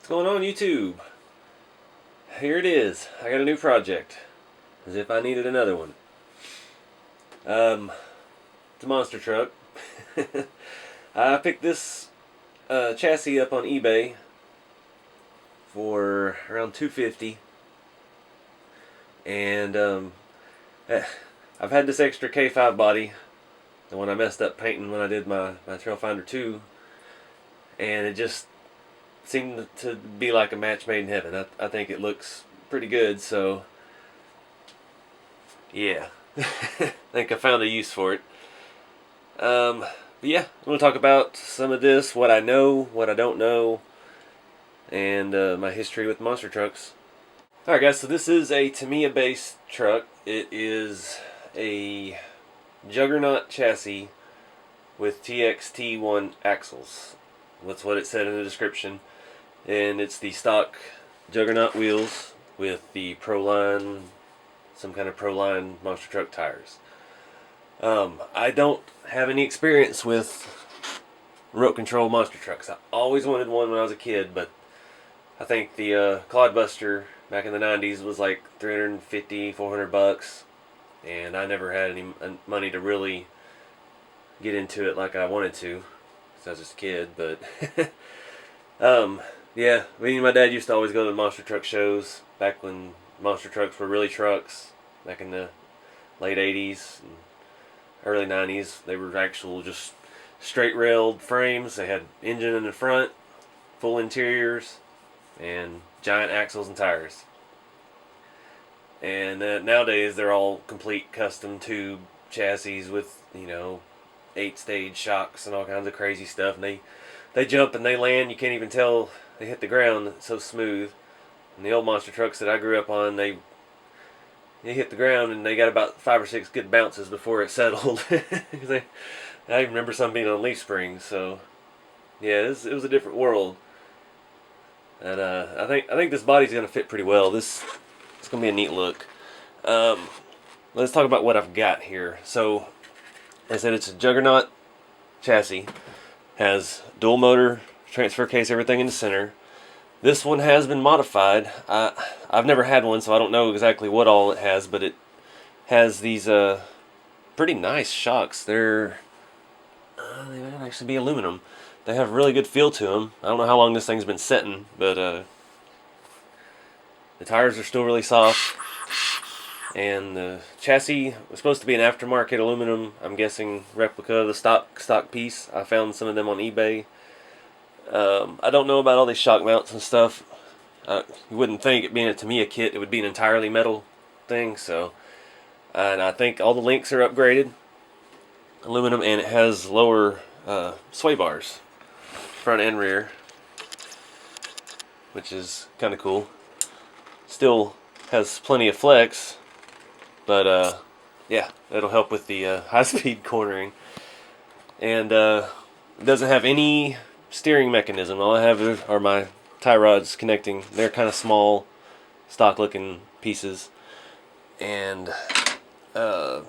What's going on, YouTube? Here it is. I got a new project. As if I needed another one. It's a monster truck. I picked this chassis up on eBay for around $250, and I've had this extra K5 body, the one I messed up painting when I did my Trailfinder 2, and it just seemed to be like a match made in heaven. I think it looks pretty good, so yeah. I think I found a use for it. But yeah, I'm going to talk about some of this, what I know, what I don't know, and my history with monster trucks. Alright guys, so this is a Tamiya based truck. It is a Juggernaut chassis with TXT1 axles. That's what it said in the description. And it's the stock Juggernaut wheels with the Proline, some kind of Proline monster truck tires. I don't have any experience with remote control monster trucks. I always wanted one when I was a kid, but I think the Clodbuster back in the 90s was like $350, $400, and I never had any money to really get into it like I wanted to, because I was just a kid. But yeah, me and my dad used to always go to the monster truck shows back when monster trucks were really trucks, back in the late 80s and early 90s. They were actual just straight railed frames. They had engine in the front, full interiors, and giant axles and tires. And nowadays they're all complete custom tube chassis with, 8-stage shocks and all kinds of crazy stuff. And they jump and they land, you can't even tell they hit the ground. It's so smooth. And the old monster trucks that I grew up on, they hit the ground and they got about 5 or 6 good bounces before it settled. I even remember some being on leaf springs. So yeah, it was a different world. And I think this body's gonna fit pretty well. It's gonna be a neat look. Let's talk about what I've got here. So, I said it's a Juggernaut chassis. Has dual motor, transfer case, everything in the center. This one has been modified. I've never had one, so I don't know exactly what all it has, but it has these pretty nice shocks. They might actually be aluminum. They have a really good feel to them. I don't know how long this thing's been setting, but the tires are still really soft. And the chassis was supposed to be an aftermarket aluminum, I'm guessing replica of the stock piece. I found some of them on eBay. I don't know about all these shock mounts and stuff. You wouldn't think, it being a Tamiya kit, it would be an entirely metal thing. So, and I think all the links are upgraded, aluminum, and it has lower sway bars, front and rear, which is kind of cool. Still has plenty of flex, but yeah, that'll help with the high-speed cornering. And it doesn't have any steering mechanism. All I have are my tie rods connecting. They're kind of small, stock-looking pieces. And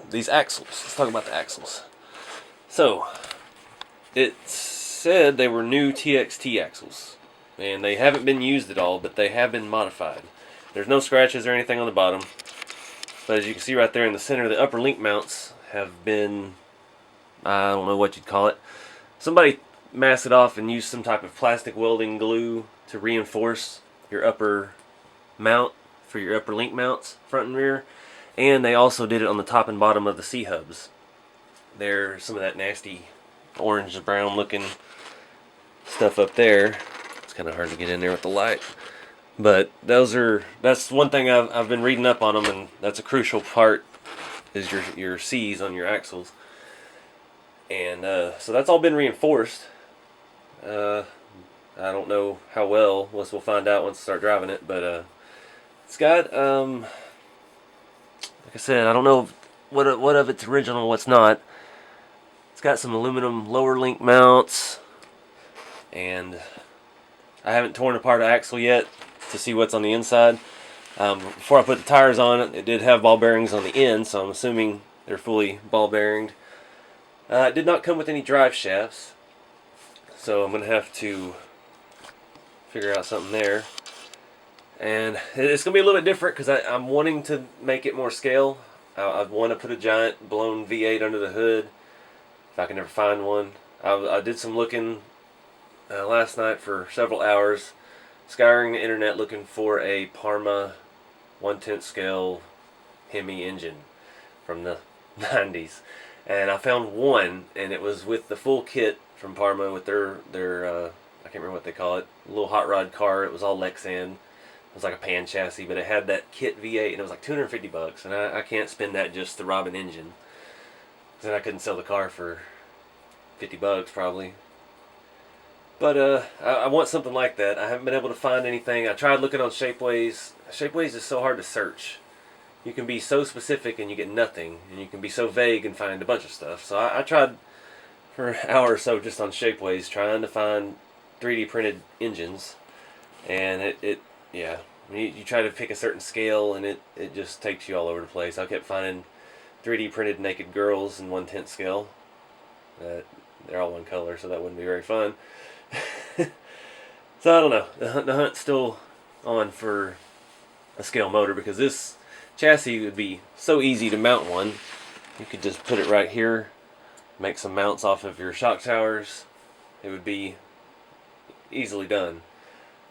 these axles. Let's talk about the axles. So, it said they were new TXT axles, and they haven't been used at all, but they have been modified. There's no scratches or anything on the bottom, but as you can see right there in the center, the upper link mounts have been, I don't know what you'd call it. Somebody masked it off and used some type of plastic welding glue to reinforce your upper mount for your upper link mounts, front and rear, and they also did it on the top and bottom of the C-hubs. There's some of that nasty orange brown looking stuff up there. It's kind of hard to get in there with the light. But that's one thing I've been reading up on them, and that's a crucial part, is your C's on your axles. And so that's all been reinforced. I don't know how well, unless we'll find out once I start driving it, but it's got, like I said, I don't know what of it's original and what's not. It's got some aluminum lower link mounts, and I haven't torn apart an axle yet to see what's on the inside. Before I put the tires on it, it did have ball bearings on the end, so I'm assuming they're fully ball bearinged. It did not come with any drive shafts, so I'm going to have to figure out something there. And it's going to be a little bit different because I'm wanting to make it more scale. I want to put a giant blown V8 under the hood if I can ever find one. I did some looking last night for several hours, scouring the internet looking for a Parma 1/10 scale Hemi engine from the 90s. And I found one, and it was with the full kit from Parma with their I can't remember what they call it, a little hot rod car. It was all Lexan. It was like a pan chassis, but it had that kit V8, and it was like $250. And I can't spend that just to rob an engine. Then I couldn't sell the car for $50 probably. But I want something like that. I haven't been able to find anything. I tried looking on Shapeways. Shapeways is so hard to search. You can be so specific and you get nothing, and you can be so vague and find a bunch of stuff. So I tried for an hour or so just on Shapeways trying to find 3D printed engines, and yeah, you try to pick a certain scale and it just takes you all over the place. I kept finding 3D printed naked girls in 1/10 scale. They're all one color, so that wouldn't be very fun. So I don't know. The hunt's still on for a scale motor, because this chassis would be so easy to mount one. You could just put it right here, make some mounts off of your shock towers. It would be easily done.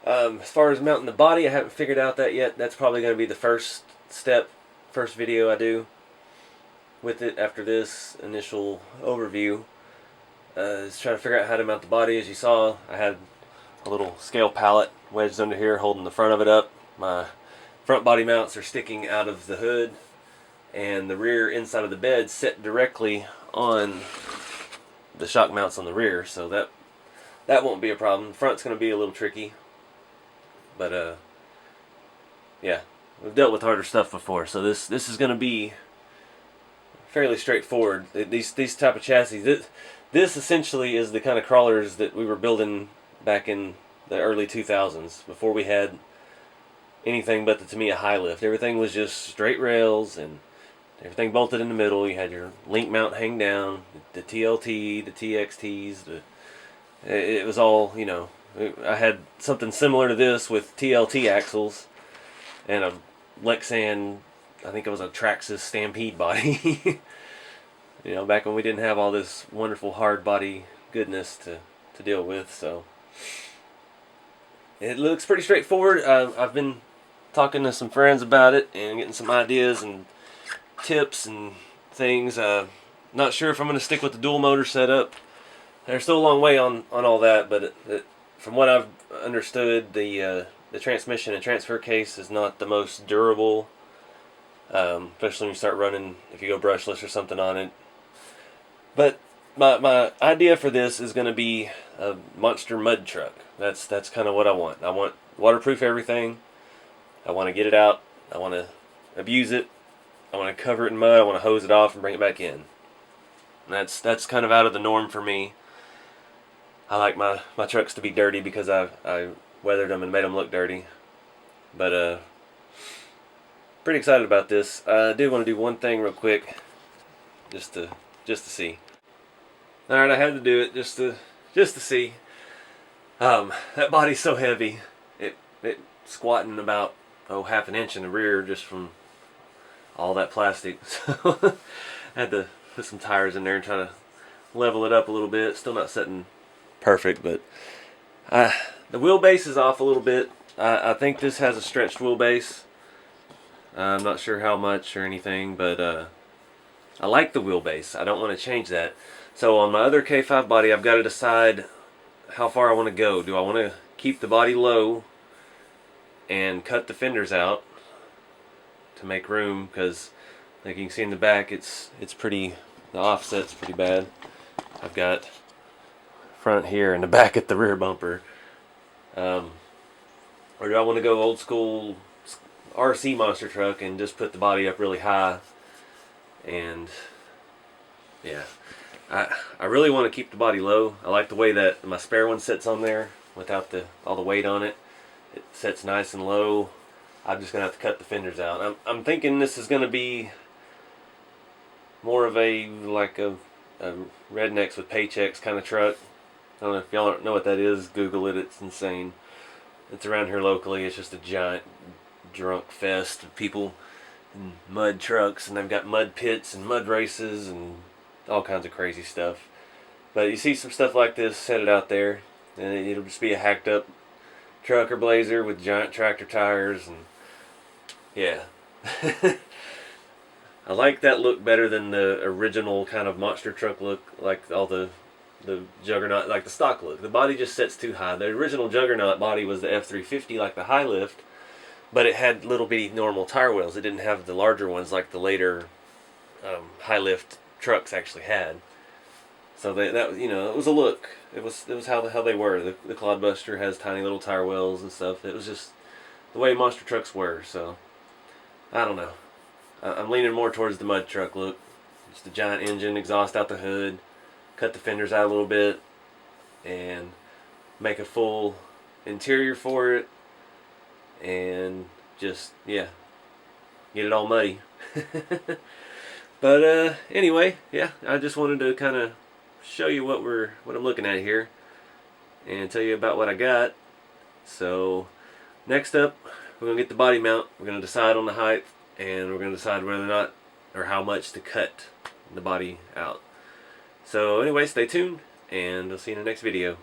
As far as mounting the body, I haven't figured out that yet. That's probably going to be the first step, first video I do with it after this initial overview. Is trying to figure out how to mount the body. As you saw, I had a little scale pallet wedged under here holding the front of it up. My front body mounts are sticking out of the hood, and the rear inside of the bed set directly on the shock mounts on the rear, so that won't be a problem. The front's going to be a little tricky, but yeah, we've dealt with harder stuff before, so this is going to be fairly straightforward. These type of chassis, this essentially is the kind of crawlers that we were building back in the early 2000s, before we had anything but the Tamiya high lift. Everything was just straight rails and everything bolted in the middle. You had your link mount hang down, the TLT, the TXTs, it was all, you know. I had something similar to this with TLT axles and a Lexan, I think it was a Traxxas Stampede body. You know, back when we didn't have all this wonderful hard body goodness to deal with. So it looks pretty straightforward. I've been talking to some friends about it and getting some ideas and tips and things. Not sure if I'm going to stick with the dual motor setup. There's still a long way on all that, but from what I've understood, the transmission and transfer case is not the most durable, especially when you start running, if you go brushless or something on it. But my idea for this is going to be a monster mud truck. That's kind of what I want. I want waterproof everything. I want to get it out. I want to abuse it. I want to cover it in mud. I want to hose it off and bring it back in. And that's kind of out of the norm for me. I like my trucks to be dirty because I weathered them and made them look dirty. But pretty excited about this. I did want to do one thing real quick, just to see. All right, I had to do it just to see. That body's so heavy. It squatting about half an inch in the rear just from all that plastic. So I had to put some tires in there and try to level it up a little bit. Still not setting perfect, but the wheelbase is off a little bit. I think this has a stretched wheelbase. I'm not sure how much or anything, but I like the wheelbase. I don't want to change that. So on my other K5 body, I've got to decide how far I want to go. Do I want to keep the body low and cut the fenders out to make room? Because like you can see in the back, it's pretty, the offset's pretty bad. I've got front here and the back at the rear bumper. Or do I want to go old school RC monster truck and just put the body up really high? And yeah, I really want to keep the body low. I like the way that my spare one sits on there without all the weight on it. It sits nice and low. I'm just gonna have to cut the fenders out. I'm thinking this is gonna be more of a rednecks with paychecks kind of truck. I don't know if y'all don't know what that is. Google it. It's insane. that's around here locally. It's just a giant drunk fest of people in mud trucks, and they've got mud pits and mud races and all kinds of crazy stuff. But you see some stuff like this headed out there, and it'll just be a hacked up truck or Blazer with giant tractor tires, and yeah. I like that look better than the original kind of monster truck look, like all the Juggernaut, like the stock look. The body just sets too high. The original Juggernaut body was the F350, like the high lift, but it had little bitty normal tire wheels. It didn't have the larger ones like the later high lift trucks actually had. So that you know, it was a look. It was how they were. The Clodbuster has tiny little tire wheels and stuff. It was just the way monster trucks were. So I don't know. I'm leaning more towards the mud truck look. Just a giant engine, exhaust out the hood, cut the fenders out a little bit, and make a full interior for it, and just, yeah, get it all muddy. But anyway, yeah, I just wanted to kind of show you what I'm looking at here and tell you about what I got. So next up, we're gonna get the body mount. We're gonna decide on the height, and we're gonna decide whether or not or how much to cut the body out. So anyway, stay tuned, and I'll see you in the next video.